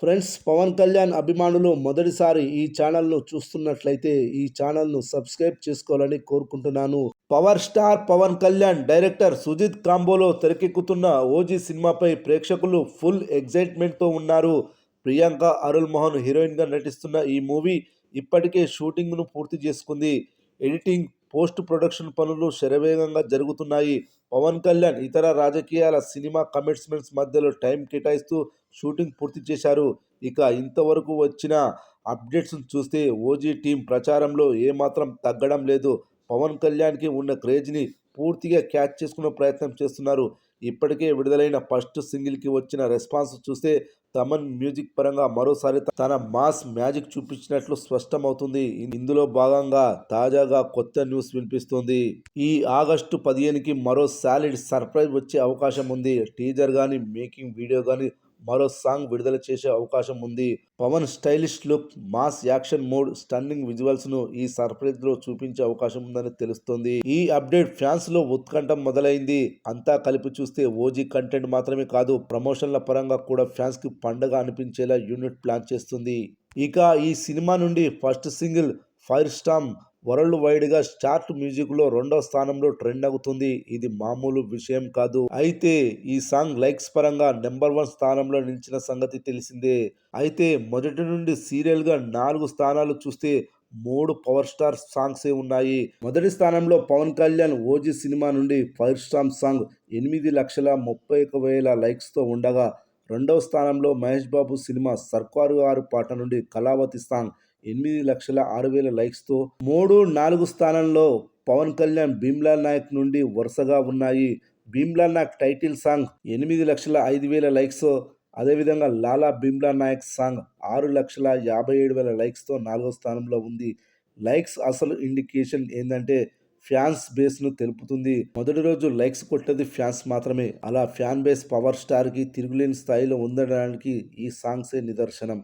Friends, Pawan Kalyan అభిమానులు మొదటిసారి ఈ ఛానల్ను చూస్తున్నట్లయితే ఈ ఛానల్ను సబ్స్క్రైబ్ చేసుకోవాలని కోరుకుంటున్నాను. Power star Pawan Kalyan director Sujeeth కాంబోలో తెరకెక్కుతున్న ఓజీ సినిమాపై ప్రేక్షకులు ఫుల్ ఎగ్జైట్మెంట్తో ఉన్నారు. ప్రియాంక అరుల్ మోహన్ హీరోయిన్గా నటిస్తున్న ఈ మూవీ ఇప్పటికే షూటింగ్ను పూర్తి చేసుకుంది. ఎడిటింగ్, పోస్ట్ ప్రొడక్షన్ పనులు శరవేగంగా జరుగుతున్నాయి. పవన్ కళ్యాణ్ ఇతర రాజకీయాల సినిమా కమిట్మెంట్స్ మధ్యలో టైం కేటాయిస్తూ షూటింగ్ పూర్తి చేశారు. ఇక ఇంతవరకు వచ్చిన అప్డేట్స్ చూస్తే ఓజీ టీం ప్రచారంలో ఏమాత్రం తగ్గడం లేదు. పవన్ కళ్యాణ్కి ఉన్న క్రేజ్ని పూర్తిగా క్యాచ్ చేసుకునే ప్రయత్నం చేస్తున్నారు. ఇప్పటికే విడుదలైన ఫస్ట్ సింగిల్కి వచ్చిన రెస్పాన్స్ చూస్తే తమన్ మ్యూజిక్ పరంగా మరోసారి తన మాస్ మ్యాజిక్ చూపించినట్లు స్పష్టమవుతుంది. ఇందులో భాగంగా తాజాగా కొత్త న్యూస్ వినిపిస్తోంది. ఈ ఆగస్టు 15కి మరో సాలిడ్ సర్ప్రైజ్ వచ్చే అవకాశం ఉంది. టీజర్ కానీ, మేకింగ్ వీడియో కానీ, మరో సాంగ్ విడుదల చేసే అవకాశం ఉంది. Pawan stylish look, mass action mode, stunning visuals ను ఈ సర్ప్రైజ్ లో చూపించే అవకాశం ఉందని తెలుస్తోంది. ఈ అప్డేట్ ఫ్యాన్స్ లో ఉత్కంఠ మొదలైంది. అంతా కలిపి చూస్తే ఓజీ కంటెంట్ మాత్రమే కాదు, ప్రమోషన్ల పరంగా కూడా ఫ్యాన్స్ కి పండగ అనిపించేలా యూనిట్ ప్లాన్ చేస్తుంది. ఇక ఈ సినిమా నుండి first single fire storm world wide గా చార్ట్ మ్యూజిక్ లో 2వ స్థానంలో ట్రెండ్ అవుతుంది. ఇది మామూలు విషయం కాదు. అయితే ఈ సాంగ్ లైక్స్ పరంగా నెంబర్ 1 స్థానంలో నిలిచిన సంగతి తెలిసిందే. అయితే మొదటి నుండి సీరియల్ గా 4 స్థానాలు చూస్తే 3 పవర్ స్టార్ సాంగ్సే ఉన్నాయి. మొదటి స్థానంలో పవన్ కళ్యాణ్ ఓజీ సినిమా నుండి ఫైర్ స్టామ్ సాంగ్ 8,31,000 లైక్స్ తో ఉండగా, 2వ స్థానంలో మహేష్ బాబు సినిమా సర్కారు వారి పాట నుండి కళావతి సాంగ్ 8,06,000 లైక్స్తో 3, 4 స్థానంలో పవన్ కళ్యాణ్ భీమ్లా నాయక్ నుండి వరుసగా ఉన్నాయి. Bheemla Nayak title song 8,05,000 likes, అదేవిధంగా లాలా భీమ్లా నాయక్ సాంగ్ 6,57,000 లైక్స్తో 4వ స్థానంలో ఉంది. లైక్స్ అసలు ఇండికేషన్ ఏందంటే ఫ్యాన్స్ బేస్ను తెలుపుతుంది. మొదటి రోజు లైక్స్ కొట్టేది ఫ్యాన్స్ మాత్రమే. అలా ఫ్యాన్ బేస్ పవర్ స్టార్కి తిరుగులేని స్థాయిలో ఉందనడానికి ఈ సాంగ్సే నిదర్శనం.